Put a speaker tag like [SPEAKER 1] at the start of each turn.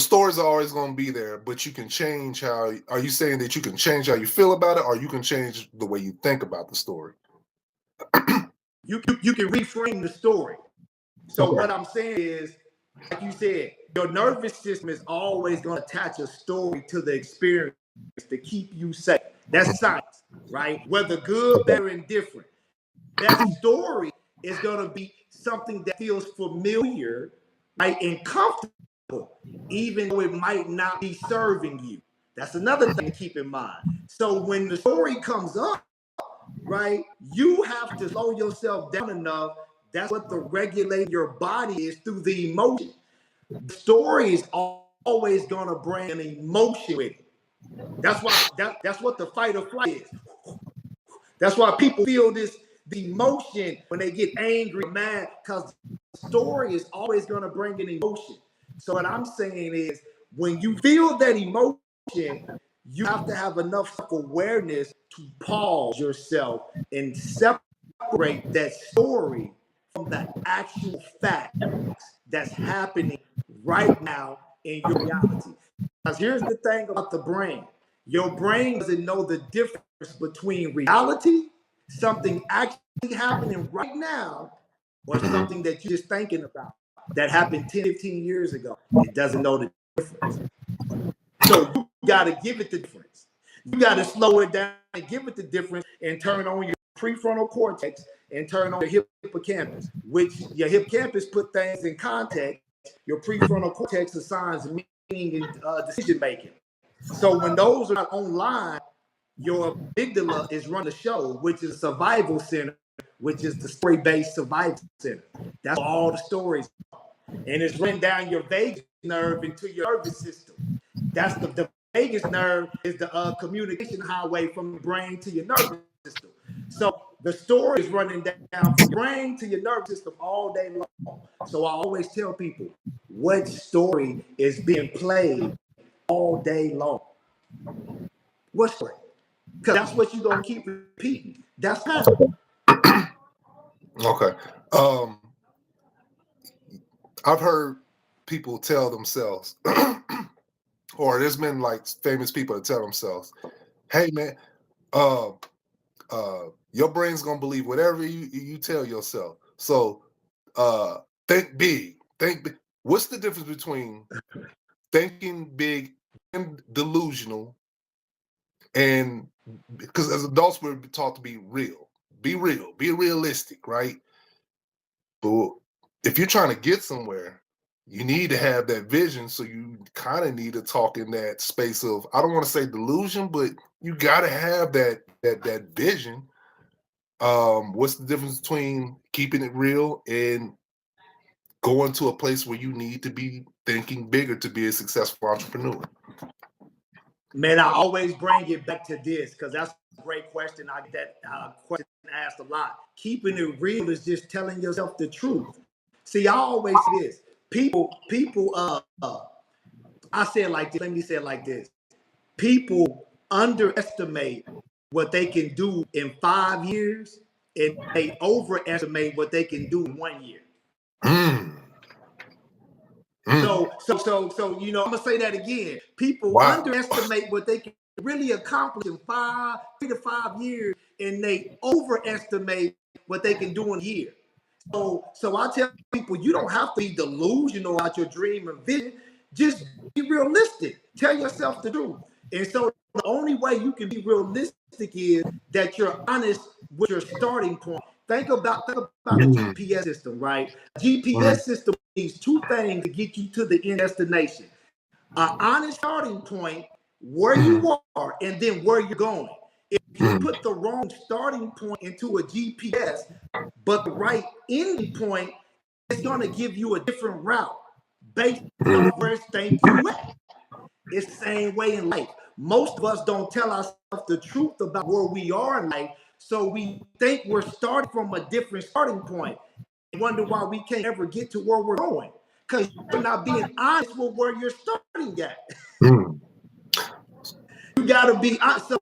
[SPEAKER 1] stories are always going to be there, but you can change how. Are you saying that you can change how you feel about it, or you can change the way you think about the story?
[SPEAKER 2] You can reframe the story. So
[SPEAKER 1] Okay.
[SPEAKER 2] what I'm saying is, like you said, your nervous system is always going to attach a story to the experience to keep you safe. That's science, right? Whether good, better, and different. That story is going to be something that feels familiar, right, and comfortable, even though it might not be serving you. That's another thing to keep in mind. So when the story comes up, right, you have to slow yourself down enough. That's what the regulate your body is through the emotion. The story is always going to bring an emotion with it. That's why that's what the fight or flight is. That's why people feel the emotion when they get angry, mad, because the story is always going to bring an emotion. So what I'm saying is, when you feel that emotion, you have to have enough self-awareness to pause yourself and separate that story from the actual facts that's happening right now in your reality. Because here's the thing about the brain. Your brain doesn't know the difference between reality, something actually happening right now, or something that you're just thinking about that happened 10, 15 years ago. It doesn't know the difference. So you got to give it the difference. You got to slow it down and give it the difference and turn on your prefrontal cortex and turn on your hippocampus, which your hippocampus put things in context. Your prefrontal cortex assigns meaning and decision making. So when those are not online, your amygdala is running the show, which is survival center, which is the story-based survival center. That's all the stories are. And it's running down your vagus nerve into your nervous system. That's the vagus nerve is the communication highway from the brain to your nervous system. So the story is running down from brain to your nervous system all day long. So I always tell people, what story is being played all day long? What story? Because that's what you're going to keep repeating. That's pattern.
[SPEAKER 1] Okay. I've heard people tell themselves, or there's been like famous people that tell themselves, "Hey man, your brain's gonna believe whatever you tell yourself. So think big. Think big." What's the difference between thinking big and delusional? And because as adults we're taught to be real, be realistic, right? But if you're trying to get somewhere, you need to have that vision. So you kind of need to talk in that space of, I don't want to say delusion, but you got to have that vision. What's the difference between keeping it real and going to a place where you need to be thinking bigger to be a successful entrepreneur?
[SPEAKER 2] Man, I always bring it back to this because that's a great question. I get that question asked a lot. Keeping it real is just telling yourself the truth. See, I always say this. People, I say it like this. Let me say it like this. People underestimate what they can do in 5 years, and they overestimate what they can do in 1 year. So, you know, I'm gonna say that again. People underestimate what they can really accomplish in 3 to 5 years, and they overestimate what they can do in a year. So I tell people, you don't have to be delusional about your dream and vision. Just be realistic. Tell yourself the truth. And so the only way you can be realistic is that you're honest with your starting point. Think about a GPS system, right? A GPS system needs 2 things to get you to the end destination: an honest starting point, where you are, and then where you're going. If you put the wrong starting point into a GPS, but the right ending point, it's going to give you a different route based on where it's think you at. It's the same way in life. Most of us don't tell ourselves the truth about where we are in life, so we think we're starting from a different starting point and wonder why we can't ever get to where we're going, because you're not being honest with where you're starting at. You got to be honest. So